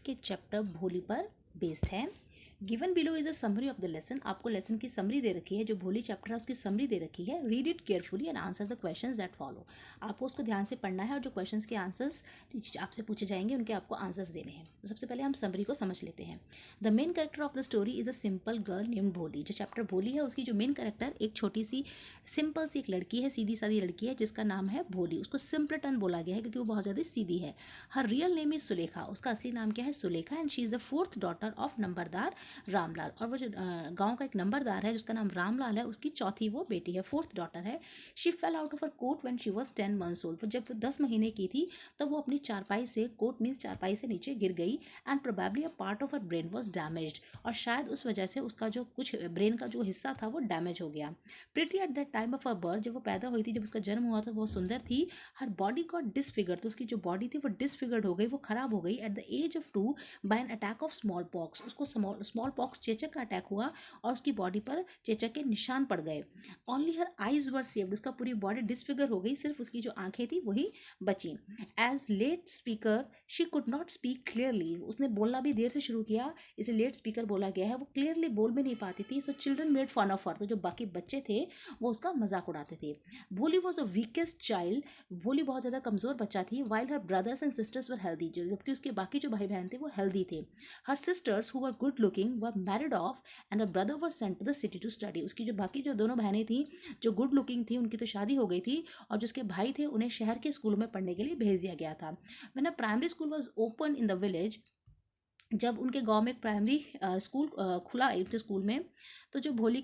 के चैप्टर भोली पर बेस्ड है। Given below is a summary of the lesson. आपको लेसन की समरी दे रखी है, जो भोली चैप्टर है उसकी समरी दे रखी है। Read it carefully and answer the questions that follow. आपको उसको ध्यान से पढ़ना है और जो क्वेश्चंस के आंसर्स आपसे पूछे जाएंगे उनके आपको आंसर्स देने हैं। तो सबसे पहले हम समरी को समझ लेते हैं। The main character of the story is a simple girl named भोली। जो चैप्टर भोली है उसकी जो मेन कैरेक्टर एक छोटी सी सिंपल सी एक लड़की है, सीधी सादी लड़की है जिसका नाम है भोली। उसको सिंपलटन बोला गया है क्योंकि वो बहुत ज़्यादा सीधी है। Her real name is Sulekha. उसका असली नाम क्या है? Sulekha. And she is the 4th daughter of नंबरदार रामलाल। और वो जो गांव का एक नंबरदार है जिसका नाम रामलाल है, उसकी चौथी वो बेटी है, 4th डॉटर है। She fell out of her cot when she was 10 months old. जब वो 10 महीने की थी तब वो अपनी चारपाई से, कोट मीन्स चारपाई से नीचे गिर गई। And probably a part of her brain was damaged. और शायद उस वजह से उसका जो कुछ ब्रेन का जो हिस्सा था वो डैमेज हो गया। Pretty at that time of her birth, जब वो पैदा हुई थी, जब उसका जन्म हुआ था, वो सुंदर थी। हर बॉडी गॉट डिसफिगर, तो उसकी जो बॉडी थी वो डिसफिगर्ड हो गई, वो खराब हो गई। At the age of 2 by an attack of small pox. उसको स्मॉल पॉक्स, चेचक का अटैक हुआ और उसकी बॉडी पर चेचक के निशान पड़ गए। Only her eyes were saved. उसका पूरी बॉडी डिसफिगर हो गई, सिर्फ उसकी जो आंखें थी वही बची। As late speaker she could not speak clearly. उसने बोलना भी देर से शुरू किया, इसे लेट स्पीकर बोला गया है। वो क्लियरली बोल भी नहीं पाती थी। So children made fun of her. तो जो बाकी बच्चे थे वो उसका मजाक उड़ाते थे। भोली वॉज अ वीकेस्ट चाइल्ड। भोली बहुत ज़्यादा कमज़ोर बच्चा थी। While her brothers and sisters were healthy, जबकि उसके बाकी जो भाई बहन थे वो हेल्दी थे। Her sisters who were good looking were married off and a brother were sent to the city to study. उसकी जो बाकी जो दोनों बहनें थी जो गुड लुकिंग थी उनकी तो शादी हो गई थी, और जो उसके भाई थे उन्हें शहर के स्कूलों में पढ़ने के लिए भेज दिया गया था। When a primary school was open in the village, जब उनके गांव में एक प्राइमरी स्कूल खुला उनके स्कूल में, तो जो भोली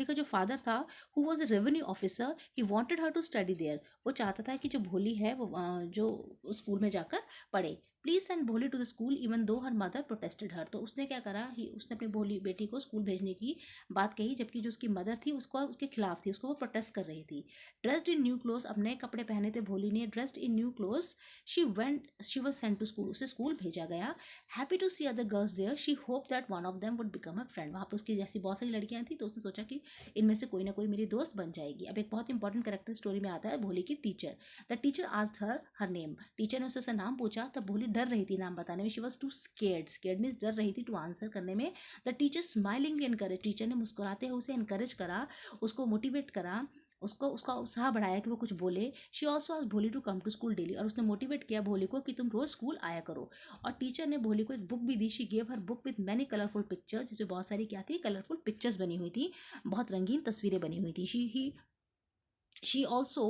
का जो फादर था, who was a revenue officer, he wanted her to study there. वो चाहता था कि जो भोली है वो जो स्कूल में जाकर पढ़े। Please send Bholi to the school even though her mother protested हर। तो उसने क्या करा, उसने अपनी भोली बेटी को स्कूल भेजने की बात कही, जबकि जो उसकी मदर थी उसको उसके खिलाफ थी, उसको वो प्रोटेस्ट कर रही थी। ड्रेस्ड इन न्यू क्लोथ, अब नए कपड़े पहने थे भोली ने। Dressed in new cloth she was sent to school. उसे स्कूल भेजा गया। Happy to see other girls there, she hope that one of them would become a friend. वहाँ पर उसकी जैसी बहुत सारी लड़कियां थी तो उसने सोचा कि इनमें से कोई ना कोई मेरी दोस्त बन जाएगी। अब एक बहुत इंपॉर्टेंट कैरेक्टर स्टोरी में आता है भोली की teacher. The teacher asked her her name. Teacher ने उससे नाम पूछा, तब भोली डर रही थी नाम बताने में। She was too scared. Scared means डर रही थी, टू आंसर करने में। The teacher smiling encourage, teacher ने मुस्कुराते हुए उसे एनकरेज करा, उसको मोटिवेट करा, उसको उसका उत्साह बढ़ाया कि वो कुछ बोले। शी ऑल्सो आज Bholi to come to school daily, और उसने मोटिवेट किया भोली को कि तुम रोज स्कूल आया करो। और टीचर ने भोली को एक बुक भी दी। She gave her book with many colourful pictures, जिसमें बहुत सारी क्या थी, कलरफुल पिक्चर्स बनी हुई थी, बहुत रंगीन तस्वीरें बनी हुई थी। She also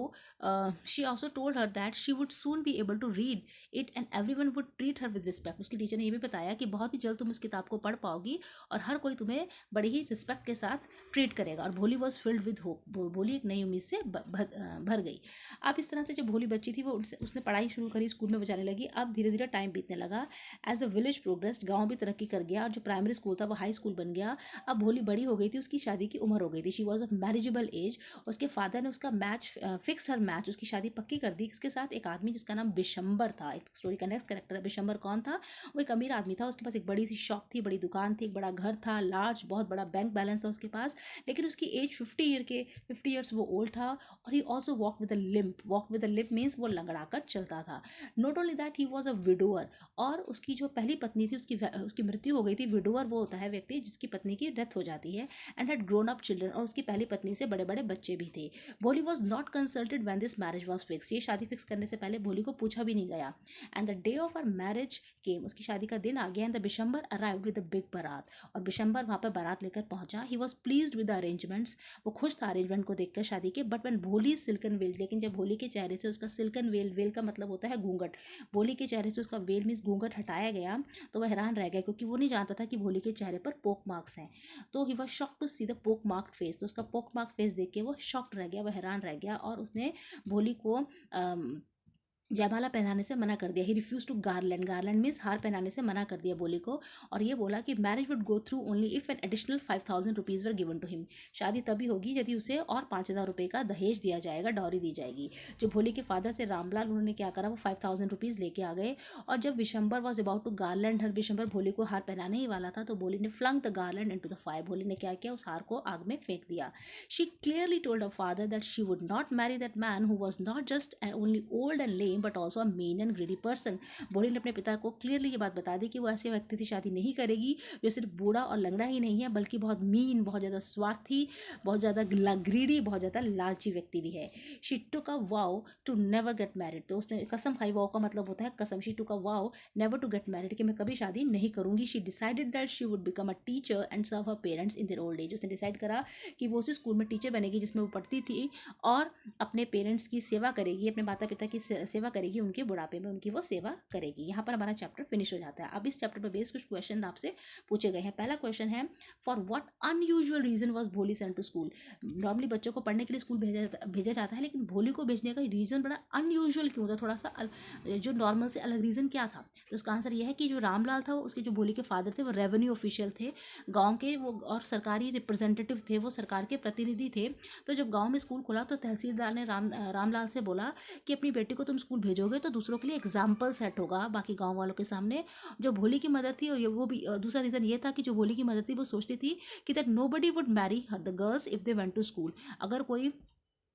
she also told her that she would soon be able to read it and everyone would treat her with respect. उसकी टीचर ने ये भी बताया कि बहुत ही जल्द तुम इस किताब को पढ़ पाओगी और हर कोई तुम्हें बड़ी ही रिस्पेक्ट के साथ ट्रीट करेगा। और भोली वॉज फिल्ड विद होप। भोली एक नई उम्मीद से भर गई। अब इस तरह से जब भोली बच्ची थी वो उसने पढ़ाई शुरू करी, स्कूल में वो जाने लगी। अब धीरे धीरे टाइम बीतने लगा। एज अ विलेज प्रोग्रेस्ड, गाँव भी तरक्की कर गया और जो प्राइमरी स्कूल था वो हाई स्कूल बन गया। अब भोली बड़ी हो गई थी, उसकी शादी की उम्र हो गई थी। She was of marriageable age. उसके फादर ने उसका मैच फिक्स्ड हर मैच, उसकी शादी पक्की कर दी। इसके साथ एक आदमी जिसका नाम बिशंबर था, एक स्टोरी का नेक्स्ट कैरेक्टर है। बिशंबर कौन था? वो एक अमीर आदमी था। उसके पास एक बड़ी सी शॉप थी, बड़ी दुकान थी, एक बड़ा घर था, लार्ज बहुत बड़ा बैंक बैलेंस था उसके पास। लेकिन उसकी एज 50 ईयर्स वो ओल्ड था। और he also walk with a limp. Walk with a limp means वो लंगड़ाकर चलता था। Not only that, he was a widower. और उसकी जो पहली पत्नी थी उसकी मृत्यु हो गई थी। विडोअर वो होता है व्यक्ति जिसकी पत्नी की डेथ हो जाती है। And had grown up children, और उसकी पहली पत्नी से बड़े बड़े बच्चे भी थे। भोली was not consulted when this marriage was fix. ये शादी फिक्स करने से पहले भोली को पूछा भी नहीं गया। And the day of our marriage came, उसकी शादी का दिन आ गया। And the Bishambar arrived with a big baraat, और बिशंबर वहाँ पर बारात लेकर पहुंचा। He was pleased with the arrangements, वो खुश था अरेंजमेंट को देखकर शादी के। But when Bholi silken veil, लेकिन जब भोली के चेहरे से उसका सिल्कन वेल, वेल का मतलब होता है घूंघट, भोली के चेहरे से उसका वेल मीन्स घूंघट हटाया गया तो वह हैरान रह गया, क्योंकि वो नहीं जानता था कि भोली के चेहरे पर पोक मार्क्स हैं। तो he was shock to see the pock mark face. तो उसका पोक मार्क फेस देख के वो शॉक्ड रह गया, वो हैरान रह गया, और उसने भोली को जयमाला पहनाने से मना कर दिया। He refuse to garland. Garland means हार पहनाने से मना कर दिया भोली को, और ये बोला कि marriage would go through only if an additional 5000 rupees were given to him. शादी तभी होगी यदि उसे और 5000 रुपये का दहेज दिया जाएगा, डॉरी दी जाएगी। जो भोली के फादर थे रामलाल, उन्होंने क्या करा, वो 5000 रुपीज़ लेके आ गए। और जब Vishambar was about to garland her, Vishambar Bholi को हार पहनाने ही वाला था, तो भोली ने flung the garland into the fire. Bholi ने क्या किया, उस हार को आग में फेंक दिया। She clearly told her father that she would not marry that man who was not just only old and lame but also a mean and greedy person. भोली ने अपने पिता को क्लियरली ये बात बता दी कि वो ऐसे व्यक्ति से शादी नहीं करेगी जो सिर्फ बूढ़ा और लंगड़ा ही नहीं है बल्कि बहुत मीन, बहुत ज़्यादा स्वार्थी, बहुत ज़्यादा ग्रीडी, बहुत ज़्यादा लालची व्यक्ति भी है। She took a vow to never get married. तो उसने कसम खाई, वाउ का मतलब होता है कसम। She took a vow never to get married, कि मैं कभी शादी नहीं करूंगी। She decided that she would become a teacher and serve her parents in their old age. उसने डिसाइड करा कि वो उसी स्कूल में टीचर बनेगी जिसमें वो पढ़ती थी और अपने पेरेंट्स की सेवा करेगी, अपने माता पिता की सेवा करेगी, उनके बुढ़ापे में उनकी वो सेवा करेगी। यहाँ पर हमारा चैप्टर फिनिश हो जाता है। अब इस चैप्टर पर बेस कुछ क्वेश्चन आपसे पूछे गए हैं। पहला क्वेश्चन है, for what unusual reason was Bholi sent to school. Normally बच्चों को पढ़ने के लिए स्कूल भेजा जाता है, लेकिन भोली को भेजने का रीज़न बड़ा अनयूजुअल क्यों था, थोड़ा सा जो नॉर्मल से अलग रीज़न क्या था। तो उसका आंसर यह है कि जो रामलाल था, उसके जो भोली के फादर थे वो रेवेन्यू ऑफिशियल थे गांव के, वो और सरकारी रिप्रेजेंटेटिव थे, वो सरकार के प्रतिनिधि थे। तो जब गांव में स्कूल खुला तो तहसीलदार ने रामलाल से बोला कि अपनी बेटी को तुम स्कूल भेजोगे तो दूसरों के लिए एग्जाम्पल सेट होगा बाकी गाँव वालों के सामने। जो भोली की मदर थी, और वो भी दूसरा रीज़न ये था कि जो भोली की मदर थी वो सोचती थी कि that nobody would marry the girls if they went to school. अगर कोई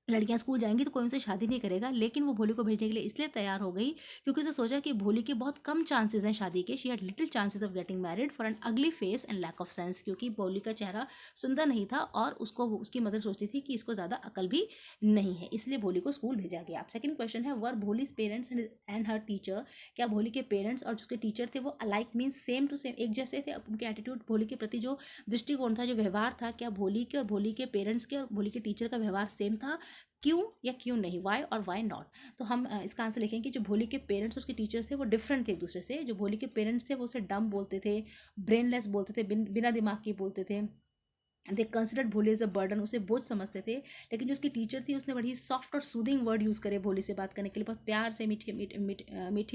लड़कियां स्कूल जाएंगी तो कोई उनसे शादी नहीं करेगा। लेकिन वो भोली को भेजने के लिए इसलिए तैयार हो गई क्योंकि उसे सोचा कि भोली के बहुत कम चांसेस हैं शादी के। She had little chances of getting married for an ugly face and lack of sense, क्योंकि भोली का चेहरा सुंदर नहीं था और उसको उसकी मदर सोचती थी कि इसको ज़्यादा अकल भी नहीं है, इसलिए भोली को स्कूल भेजा गया। अब सेकंड क्वेश्चन है, were Bholi's parents and her teacher. क्या भोली के पेरेंट्स और उसके टीचर थे वो alike means same to same, एक जैसे थे। उनके एटीट्यूड, भोली के प्रति जो दृष्टिकोण था, जो व्यवहार था, क्या भोली के और भोली के पेरेंट्स के और भोली के टीचर का व्यवहार सेम था? क्यों या क्यों नहीं, वाई और वाई नॉट। तो हम इसका आंसर लिखेंगे कि जो भोली के पेरेंट्स उसके टीचर्स थे वो डिफरेंट थे एक दूसरे से। जो भोली के पेरेंट्स थे वो उसे डम बोलते थे, ब्रेनलेस बोलते थे, बिना दिमाग के बोलते थे। दे कंसिडर्ड भोली एज अ बर्डन, उसे बोझ समझते थे। लेकिन जो उसकी टीचर थी उसने बड़ी सॉफ्ट और सूदिंग वर्ड यूज़ करे भोली से बात करने के लिए, बहुत प्यार से मीठी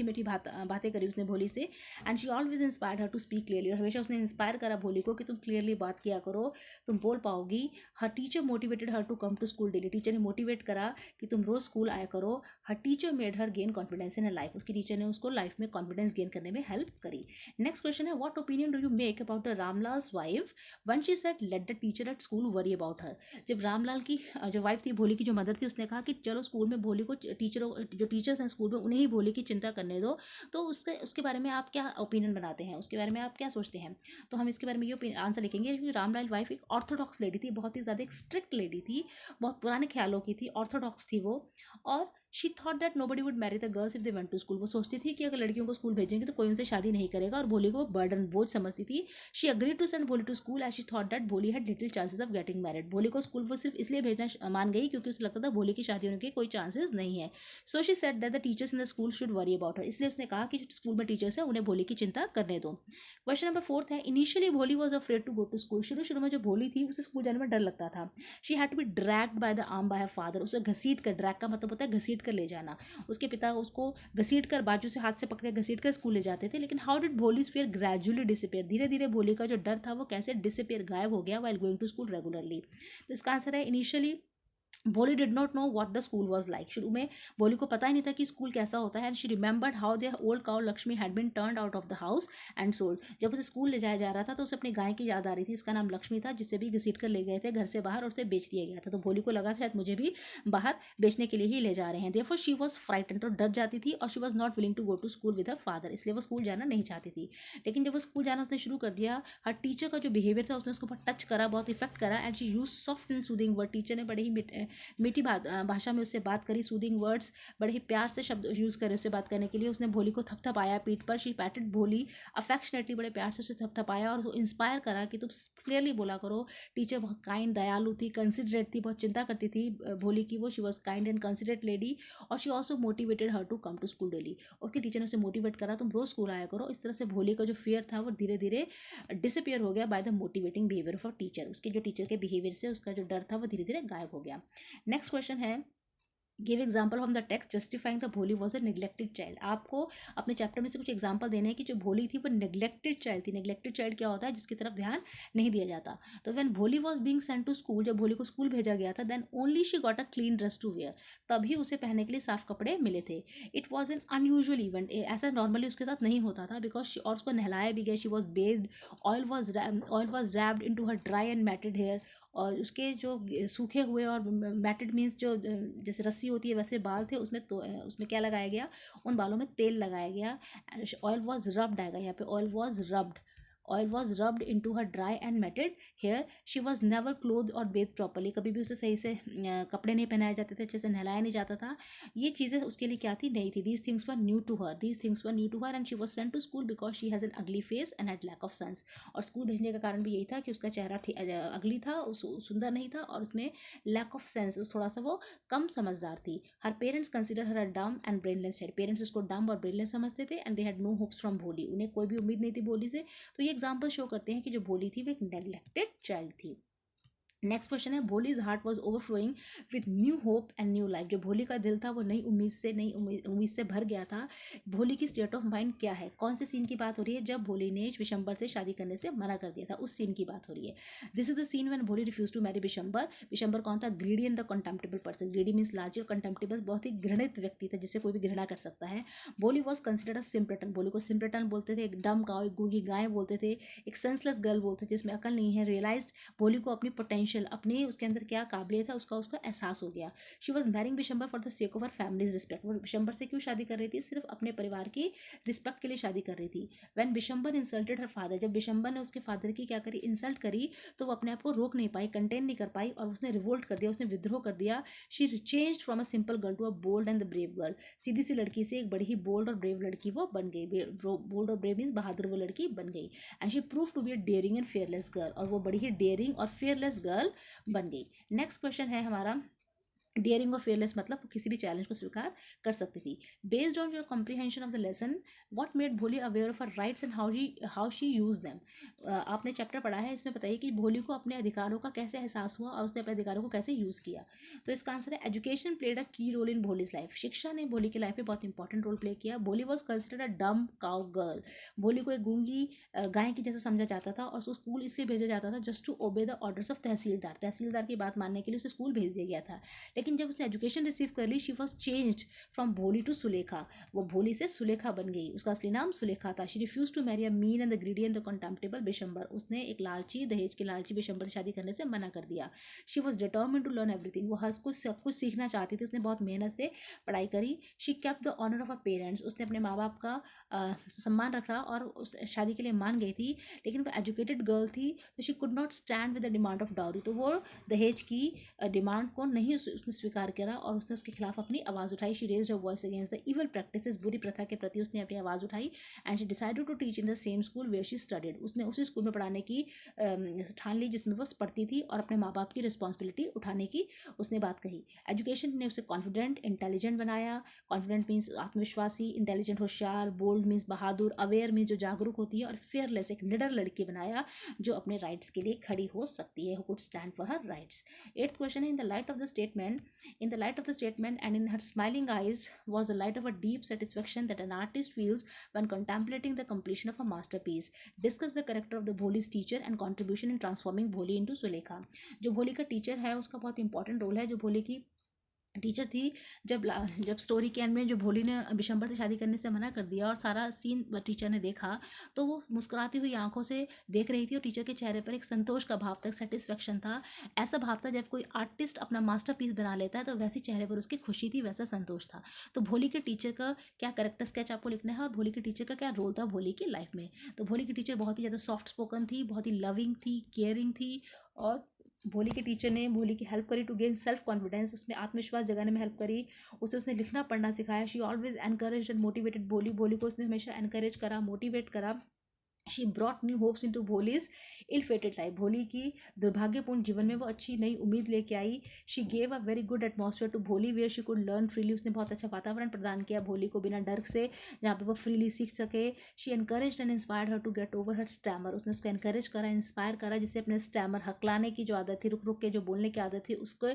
मीठी बातें करी उसने भोली से। And she always inspired her to speak clearly, और हमेशा उसने इंस्पायर करा भोली को कि तुम क्लियरली बात किया करो, तुम बोल पाओगी। Her teacher motivated her to come to school daily, teacher ने मोटिवेट करा कि तुम रोज स्कूल आया करो। Her teacher made her gain confidence in her life, उसकी टीचर ने उसको लाइफ में कॉन्फिडेंस गेन करने में हेल्प करी। नेक्स्ट क्वेश्चन है, what opinion do you make about the Ramlal's wife when she said let the teacher at school worry about her. जब रामलाल की जो वाइफ थी, भोली की जो मदर थी, उसने कहा कि चलो स्कूल में भोली को जो टीचर्स हैं स्कूल में उन्हें ही भोली की चिंता करने दो, तो उसके बारे में आप क्या ओपिनियन बनाते हैं, उसके बारे में आप क्या सोचते हैं। तो हम इसके बारे में ये आंसर लिखेंगे कि रामलाल वाइफ एक ऑर्थोडॉक्स लेडी थी, बहुत ही ज़्यादा एक स्ट्रिक्ट लेडी थी, बहुत पुराने ख्यालों की थी, ऑर्थोडॉक्स थी वो। और she thought that nobody would marry the girls if they went to school. वो सोचती थी कि अगर लड़कियों को स्कूल भेजेंगे तो कोई उनसे शादी नहीं करेगा, और भोली को बर्डन बोझ समझती थी। She agree to send Bholi to school as she thought that Bholi had little chances of getting married. Bholi को स्कूल वो सिर्फ इसलिए भेजना मान गई क्योंकि उसे लगता था भोली की शादी होने के कोई चांसेस नहीं है। So she said that the teachers in the school should worry about हर, इसलिए उसने कहा कि स्कूल में टीचर्स हैं उन्हें भोली की चिंता करने दो। क्वेश्चन नंबर 4 है, initially Bholi was afraid to go to school. शुरू में जो भोली थी उसे स्कूल जाने में डर लगता था। She had to be dragged by the arm by her father, उसे घसीट कर, ड्रैग का मतलब होता है घसीट कर ले जाना, उसके पिता उसको घसीट कर, बाजू से हाथ से पकड़े घसीट कर स्कूल ले जाते थे। लेकिन how did Bholi's fear gradually disappear, धीरे धीरे भोली का जो डर था वो कैसे डिसअपियर, गायब हो गया while going to school regularly. तो इसका आंसर है, initially Bholi did not know what the school was like. शुरू में भोली को पता ही नहीं था कि स्कूल कैसा होता है। And she remembered how their old cow Lakshmi had been turned out of the house and sold. जब उसे स्कूल ले जाया जा रहा था तो उसे अपनी गाय की याद आ रही थी, इसका नाम लक्ष्मी था, जिसे भी घसीट कर ले गए थे घर से बाहर और उसे बेच दिया गया था। तो भोली को लगा शायद मुझे भी बाहर बेचने के लिए ही ले जा रहे हैं। देयरफॉर शी वाज फ्राइटेंड, तो डर जाती थी, और she was not willing to go to school with her father, इसलिए वो स्कूल जाना नहीं चाहती थी। लेकिन जब वो स्कूल जाना उसने शुरू कर दिया, हर टीचर का जो बिहेवियर था उसने उसको बहुत टच करा, बहुत इफेक्ट करा। And she use soft and soothing word, teacher ने बड़े ही मीठी भाषा में उससे बात करी, सूदिंग वर्ड्स, बड़े ही प्यार से शब्द यूज़ करे उससे बात करने के लिए। उसने भोली को थपथपाया पीठ पर, शी पैटेड भोली अफेक्शनेटली, बड़े प्यार से उसे थपथपाया और इंस्पायर करा कि तुम क्लियरली बोला करो। टीचर बहुत काइंड, दयालु थी, कंसिडरेट थी, बहुत चिंता करती थी भोली की वो। She was kind and considerate lady. और she also motivated her to come to school daily, उसके टीचर ने उसे मोटिवेट करा तुम रोज स्कूल आया करो। इस तरह से भोली का जो फियर था वो धीरे धीरे डिसअपियर हो गया by the motivating behaviour of a teacher, उसके जो टीचर के बिहेवियर से उसका जो डर था वो धीरे धीरे गायब हो गया। नेक्स्ट क्वेश्चन है, give example from the text justifying the भोली वॉज अ नेग्लेक्टेड चाइल्ड। आपको अपने चैप्टर में से कुछ एग्जाम्पल देने हैं कि जो भोली थी वो नेग्लेक्टेड चाइल्ड थी। नेग्लेक्टेड चाइल्ड क्या होता है, जिसकी तरफ ध्यान नहीं दिया जाता। तो when Bholi was being sent to school, जब भोली को स्कूल भेजा गया था, then only she got a clean dress to wear, तभी उसे पहनने के लिए साफ कपड़े मिले थे। It was an unusual event, ऐसा नॉर्मली उसके साथ नहीं होता था, बिकॉज और उसको नहलाया भी गया। She was bathed, oil was rubbed into her dry and matted hair, और उसके जो सूखे हुए और मैटेड मीन्स जो जैसे रस्सी जैसी होती है वैसे बाल थे, उसमें तो उसमें क्या लगाया गया, उन बालों में तेल लगाया गया। ऑयल वॉज रब्ड आएगा यहाँ पे, oil was rubbed, oil was rubbed into her dry and matted hair. She was never clothed और बेथ प्रॉपरली, कभी भी उसे सही से कपड़े नहीं पहनाए जाते थे, अच्छे से नहलाया नहीं जाता था। ये चीज़ें उसके लिए क्या थी, नहीं थी। These things were new to her, these things were new to her and she was sent to school because she has an ugly face and had lack of sense. और स्कूल भेजने का कारण भी यही था कि उसका चेहरा अगली था, सुंदर नहीं था, और उसमें लैक ऑफ सेंस, थोड़ा सा वो कम समझदार थी। हर पेरेंट्स कंसिडर हर अ डम एंड ब्रेनलेस हेड, पेरेंट्स उसको डम और ब्रेनलेस समझते थे and they had no hopes from Bholi, उन्हें कोई भी उम्मीद नहीं थी भोली से। तो ये एग्जाम्पल शो करते हैं कि जो भोली थी वो एक नेग्लेक्टेड चाइल्ड थी। नेक्स्ट क्वेश्चन है, Bholi's heart was overflowing with new hope and new life, जो भोली का दिल था वो नई उम्मीद से भर गया था। भोली की स्टेट ऑफ माइंड क्या है, कौन से सीन की बात हो रही है, जब भोली ने विशंबर से शादी करने से मना कर दिया था, उस सीन की बात हो रही है। This is the scene when Bholi refuse to marry Vishambar. Vishambar कौन था, greedy and the contemptible person, greedy means लालची, और कंटेम्प्टेबल बहुत ही घृणित व्यक्ति था जिससे कोई भी घृणा कर सकता है। भोली वॉज कंसिडर्ड अ सिम्पलेटन, भोली को सिम्पलेटन बोलते थे, एक डम काउ, एक गूंगी गाय बोलते थे, एक सेंसलेस गर्ल बोलते थे जिसमें अकल नहीं है। रियलाइज्ड, भोली को अपनी पोटेंशियल, अपनी उसके अंदर क्या काबिलियत है उसका उसका एहसास हो गया। She was marrying Vishambar for the sake of her families respect, वो विशंबर से क्यों शादी कर रही थी, सिर्फ अपने परिवार की रिस्पेक्ट के लिए शादी कर रही थी। When Bishamber insulted her father, जब विशंबर ने उसके फादर की क्या करी, इंसल्ट करी, तो वो अपने आप को रोक नहीं पाई, कंटेन नहीं कर पाई, और उसने रिवोल्ट कर दिया, उसने विद्रोह कर दिया। She changed from a simple girl to a bold and the brave girl, सीधी सी लड़की से एक बड़ी ही बोल्ड और ब्रेव लड़की वो बन गई। बोल्ड और ब्रेव मीन्स बहादुर वो लड़की बन गई। And she prove to be a daring and fearless girl, और वो बड़ी ही डेयरिंग और फेयरलेस गर्ल बन गई। नेक्स्ट क्वेश्चन है हमारा, डियरिंग और फेयरलेस मतलब वो किसी भी चैलेंज को स्वीकार कर सकती थी। Based on your comprehension of the lesson, what made Bholi aware of her rights and how she use them. आपने चैप्टर पढ़ा है, इसमें बताइए कि भोली को अपने अधिकारों का कैसे एहसास हुआ और उसने अपने अधिकारों को कैसे यूज़ किया। तो इसका आंसर है एजुकेशन प्लेड अ की रोल इन भोलीज लाइफ, शिक्षा ने भोली की लाइफ में बहुत इंपॉर्टेंट रोल प्ले किया। भोली was considered a dumb cow girl, भोली को एक गूंगी गाय की जैसे समझा जाता था, और उसको स्कूल इसलिए भेजा जाता था just to obey the orders of tehsildar, tehsildar की बात मानने के लिए उसे स्कूल भेज दिया गया था। लेकिन जब उसने एजुकेशन रिसीव कर ली, शी वॉज चेंज्ड फ्रॉम भोली टू सुलेखा, वो भोली से सुलेखा बन गई, उसका असली नाम सुलेखा था। She refuse to marry a mean and the greedy and the contemptible Vishambar, उसने एक लालची, दहेज के लालची विशंबर से शादी करने से मना कर दिया। She was determined to learn everything, वो हर कुछ सब कुछ सीखना चाहती थी, उसने बहुत मेहनत से पढ़ाई करी। She kept the honour of a parents, उसने अपने माँ बाप का सम्मान रखा और उस शादी के लिए मान गई थी। लेकिन वो एजुकेटेड गर्ल थी, तो she could not stand with the demand of dowry, तो वो दहेज की डिमांड को नहीं उसने स्वीकार करा और उसने उसके खिलाफ अपनी आवाज़ उठाई। She raised her voice against the evil practices, बुरी प्रथा के प्रति उसने अपनी आवाज़ उठाई। And she decided to teach in the same school where she studied, उसने उसी स्कूल में पढ़ाने की ठान ली जिसमें वो पढ़ती थी, और अपने माँ बाप की रिस्पॉन्सिबिलिटी उठाने की उसने बात कही। एजुकेशन ने उसे कॉन्फिडेंट, इंटेलिजेंट बनाया। कॉन्फिडेंट मीन्स आत्मविश्वासी, इंटेलिजेंट होशियार, बोल्ड मीन्स बहादुर, अवेयर मीन्स जो जागरूक होती है, और फेयरलेस एक निडर लड़की बनाया जो अपने राइट्स के लिए खड़ी हो सकती है, who could stand for her rights. Eighth question है, in the light of the statement, in the light of the statement and in her smiling eyes was the light of a deep satisfaction that an artist feels when contemplating the completion of a masterpiece. Discuss the character of the Bholi's teacher and contribution in transforming Bholi into Sulekha. जो भोली का teacher है उसका बहुत important role है। जो भोली की टीचर थी, जब स्टोरी के एंड में जो भोली ने विशंबर से शादी करने से मना कर दिया और सारा सीन टीचर ने देखा, तो वो मुस्कुराती हुई आंखों से देख रही थी, और टीचर के चेहरे पर एक संतोष का भाव था, सेटिस्फेक्शन था। ऐसा भाव था जब कोई आर्टिस्ट अपना मास्टरपीस बना लेता है तो वैसी चेहरे पर उसकी खुशी थी, वैसा संतोष था। तो भोली के टीचर का क्या कैरेक्टर स्केच आपको लिखना है, और भोली के टीचर का क्या रोल था भोली की लाइफ में। तो भोली की टीचर बहुत ही ज़्यादा सॉफ्ट स्पोकन थी, बहुत ही लविंग थी, केयरिंग थी, और भोली के टीचर ने भोली की हेल्प करी टू गेन सेल्फ कॉन्फिडेंस, उसमें आत्मविश्वास जगाने में हेल्प करी, उसने लिखना पढ़ना सिखाया। She always encourage and motivated Bholi, Bholi को उसने हमेशा एनकरेज करा, मोटिवेट करा। She brought new hopes into Bholi's ill fated life, Bholi की दुर्भाग्यपूर्ण जीवन में वो अच्छी नई उम्मीद लेके आई। She gave a very good atmosphere to Bholi where she could learn freely, उसने बहुत अच्छा वातावरण प्रदान किया भोली को बिना डर से, जहाँ पे वो फ्रीली सीख सके। She encourage and inspired her to get over her stammer, उसने उसको एनकरेज करा, इंस्पायर करा, जिससे अपने स्टैमर हकलाने की जो आदत थी, रुक रुक के जो बोलने की आदत थी, उसको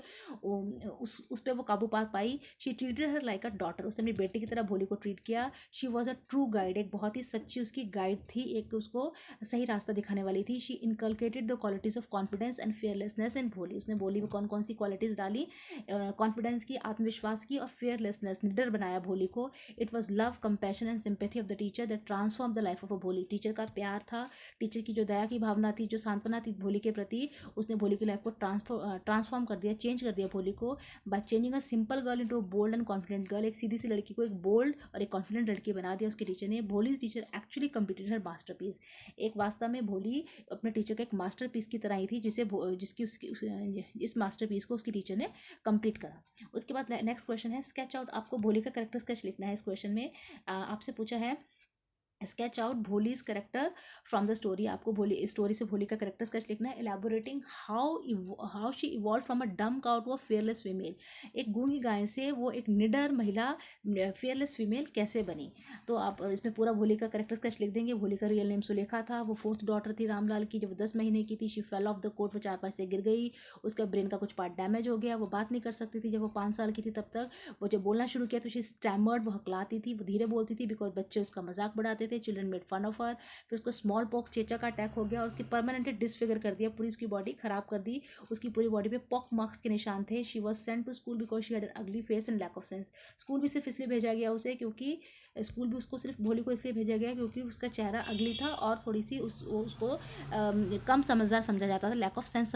उस पर वो काबू पा पाई। She treated her like a daughter, उसने अपनी बेटी की तरह भोली को ट्रीट किया। She was a true guide, एक बहुत ही सच्ची उसकी गाइड थी, एक उसको सही रास्ता दिखाने वाली थी। She inculcated the qualities of confidence and fearlessness in Bholi. उसने भोली में कौन कौन सी क्वालिटीज़ डाली, कॉन्फिडेंस की, आत्मविश्वास की और फियरलेसनेस, निडर बनाया भोली को। It was love, compassion and sympathy of the teacher that transform the life of a भोली। टीचर का प्यार था, टीचर की जो दया की भावना थी, जो सांत्वना थी भोली के प्रति, उसने भोली की लाइफ को ट्रांसफॉर्म कर दिया, चेंज कर दिया भोली को, by changing a simple girl into a bold and confident girl. एक सीधी सी लड़की को एक बोल्ड और एक कॉन्फिडेंट लड़की बना दिया उसके टीचर ने। भोली teacher actually completed her masterpiece. एक वास्तव में भोली अपने टीचर का एक मास्टरपीस की तरह ही थी, जिसकी इस मास्टरपीस को उसकी टीचर ने कंप्लीट करा। उसके बाद नेक्स्ट क्वेश्चन है स्केच आउट। आपको भोली का कैरेक्टर स्केच लिखना है। इस क्वेश्चन में आपसे पूछा है sketch out Bholi's character from the story. आपको भोली स्टोरी से भोली का करेक्टर स्केच लिखना है। Elaborating how she evolve from a dumb cow to a fearless female. एक गूंगी गाय से वो एक निडर महिला, फेयरलेस फीमेल कैसे बनी। तो आप इसमें पूरा भोली का करेक्टर स्केच लिख देंगे। भोली का रियल नेम सुलेखा था। वो फोर्थ डॉटर थी रामलाल की, जब वो 10 महीने की थी। She fell off the court, वो 4-5 से गिर गई, उसका ब्रेन का कुछ पार्ट डैमेज हो गया, वो बात नहीं कर सकती थी। जब वो 5 साल की थी तब तक वो जब बोलना शुरू किया तो शी स्टैमर्ड, वो हकलाती थी, वो धीरे बोलती थी बिकॉज बच्चे उसका मजाक बढ़ाते थे। Children made fun of her. फिर उसको स्मॉल पॉक्स चेचा का अटैक हो गया और उसकी परमानेंटली डिसफिगर कर दिया, पूरी उसकी बॉडी खराब कर दी। उसकी पूरी बॉडी पे पॉक मार्क्स के निशान थे। She was sent to school because she had an ugly face and lack of sense. School भी सिर्फ इसलिए भेजा गया उसे क्योंकि स्कूल भी उसको सिर्फ भोली को इसलिए भेजा गया क्योंकि उसका चेहरा अगली था और थोड़ी सी उसको कम समझदार समझा जाता था। लैक ऑफ सेंस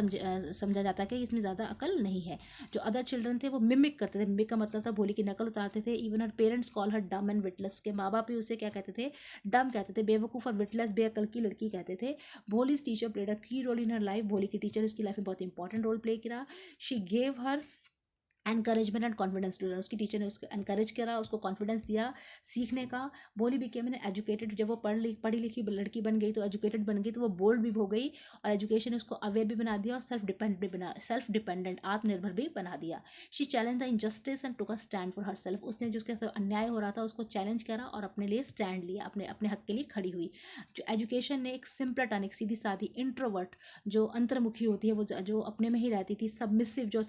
समझा जाता है कि इसमें ज़्यादा अकल नहीं है। जो अदर चिल्ड्रन थे वो मिमिक करते थे। मिमिक का मतलब था भोली की नकल उतारते थे। इवन हर पेरेंट्स कॉल हर डम एंड विटलेस। उसके माँ बाप भी उसे क्या कहते थे, डम कहते थे, बेवकूफ़ और विटलेस, बेअकल की लड़की कहते थे। भोलीज टीचर प्लेड अ की role in her life. Bholi की टीचर उसकी लाइफ में बहुत इंपॉर्टेंट रोल प्ले किया। She gave her encouragement and confidence to learn. उसकी टीचर ने उसको एनकरेज करा, उसको कॉन्फिडेंस दिया सीखने का। भोली बिकेम एन एजुकेटेड। जब वो पढ़ी लिखी लड़की बन गई तो एजुकेटेड बन गई तो वो बोल्ड भी हो गई और एजुकेशन ने उसको अवेयर भी बना दिया और सेल्फ डिपेंडेंट आत्मनिर्भर भी बना दिया। She challenge the injustice and took a stand for her self. उसने जो उसके साथ अन्याय हो रहा था उसको चैलेंज करा और अपने लिए स्टैंड लिया, अपने अपने हक के लिए खड़ी हुई। जो एजुकेशन ने एक सिंपलटन, एक सीधी सादी इंट्रोवर्ट जो अंतर्मुखी होती है, वो जो अपने में ही रहती थी, सबमिसिव जो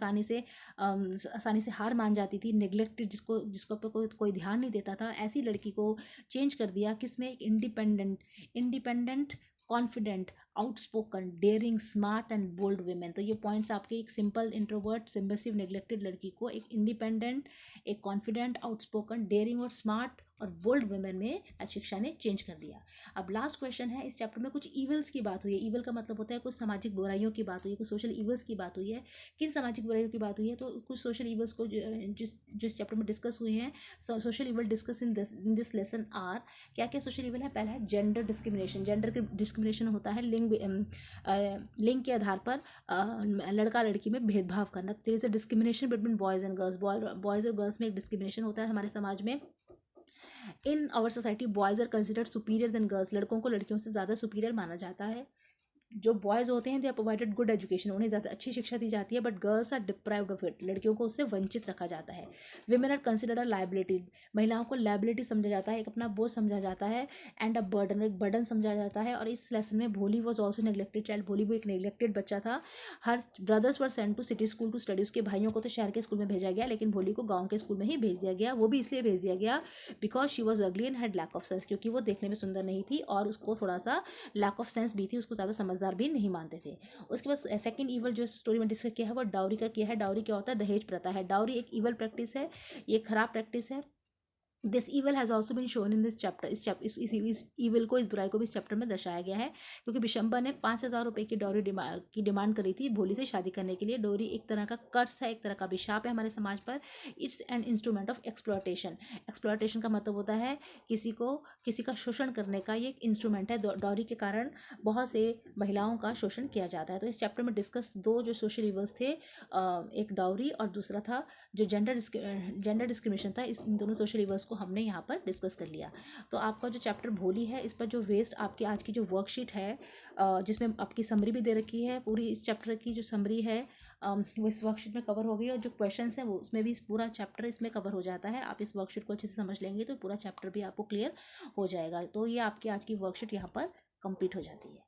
आसानी से हार मान जाती थी, नेग्लेक्टेड जिसको पर कोई ध्यान नहीं देता था, ऐसी लड़की को चेंज कर दिया किसमें, एक independent confident, outspoken, daring, smart and bold women. तो ये पॉइंट्स आपके एक सिंपल इंट्रोवर्ट, सबमिसिव, नेग्लेक्टेड लड़की को एक इंडिपेंडेंट, एक कॉन्फिडेंट, आउटस्पोकन, डेयरिंग और स्मार्ट और बोल्ड वुमेन में शिक्षा ने चेंज कर दिया। अब लास्ट क्वेश्चन है, इस चैप्टर में कुछ ईवल्स की बात हुई है। ईवल का मतलब होता है कुछ सामाजिक बुराइयों की बात हुई है, कुछ सोशल ईवल्स की बात हुई है। किन सामाजिक बुराइयों की बात हुई है, तो कुछ सोशल ईवल्स को जिस चैप्टर में डिस्कस हुए हैं, social evil discuss in this lesson are. क्या क्या सोशल ईवल है। पहला है जेंडर डिस्क्रिमिनेशन। जेंडर डिस्क्रिमिनेशन होता है लिंग के आधार पर लड़का लड़की में भेदभाव करना। There is a discrimination between boys and girls. Boys और गर्ल्स में एक डिस्क्रिमिनेशन होता है हमारे समाज में। In our society boys are considered superior than girls. लड़कों को लड़कियों से ज़्यादा सुपीरियर माना जाता है। जो बॉयज़ होते हैं they are provided good education, उन्हें ज़्यादा अच्छी शिक्षा दी जाती है, but girls are deprived of it. लड़कियों को उससे वंचित रखा जाता है। Women are considered a liability. महिलाओं को लाइबिलिटी समझा जाता है, एक अपना बोझ समझा जाता है, एंड अ बर्डन, एक बर्डन समझा जाता है। और इस लेसन में भोली वॉज ऑल्सो नेग्लेक्टेड चाइल्ड। भोली भी एक नेग्लेक्टेड बच्चा था। Her brothers were sent to city school to study. उसके भाइयों को तो शहर के स्कूल में भेजा गया, लेकिन भोली को गाँव के स्कूल में ही भेज दिया गया। वो भी इसलिए भेज दिया गया because she was ugly and had lack of sense, क्योंकि वो देखने में सुंदर नहीं थी और उसको थोड़ा सा लैक ऑफ सेंस भी थी, उसको ज़्यादा समझदार भी नहीं मानते थे। उसके बाद सेकंड ईवल जो स्टोरी में डिस्कस किया है वो डाउरी का किया है। डाउरी क्या होता है, दहेज प्रथा है। डाउरी एक ईवल प्रैक्टिस है, ये खराब प्रैक्टिस है। This evil has also been shown in this chapter. इस ईवल को, इस बुराई को भी इस चैप्टर में दर्शाया गया है, क्योंकि बिशंबर ने 5,000 रुपये की डाउरी की डिमांड करी थी भोली से शादी करने के लिए। डाउरी एक तरह का कर्स है, एक तरह का अभिशाप है हमारे समाज पर। It's an instrument of exploitation. Exploitation का मतलब होता है किसी का शोषण करने का, ये एक इंस्ट्रूमेंट है। डाउरी के कारण बहुत से महिलाओं का शोषण किया जाता है। तो इस चैप्टर में डिस्कस दो जो सोशल ईवल्स थे, एक डाउरी और दूसरा था जो जेंडर डिस्क्रिमिनेशन था। इन दोनों सोशल ईवल्स को हमने यहाँ पर डिस्कस कर लिया। तो आपका जो चैप्टर भोली है, इस पर जो वेस्ट आपकी आज की जो वर्कशीट है, जिसमें आपकी समरी भी दे रखी है, पूरी इस चैप्टर की जो समरी है वो इस वर्कशीट में कवर हो गई, और जो क्वेश्चंस हैं वो उसमें भी इस पूरा चैप्टर इसमें कवर हो जाता है। आप इस वर्कशीट को अच्छे से समझ लेंगे तो पूरा चैप्टर भी आपको क्लियर हो जाएगा। तो ये आपकी आज की वर्कशीट यहाँ पर कंप्लीट हो जाती है।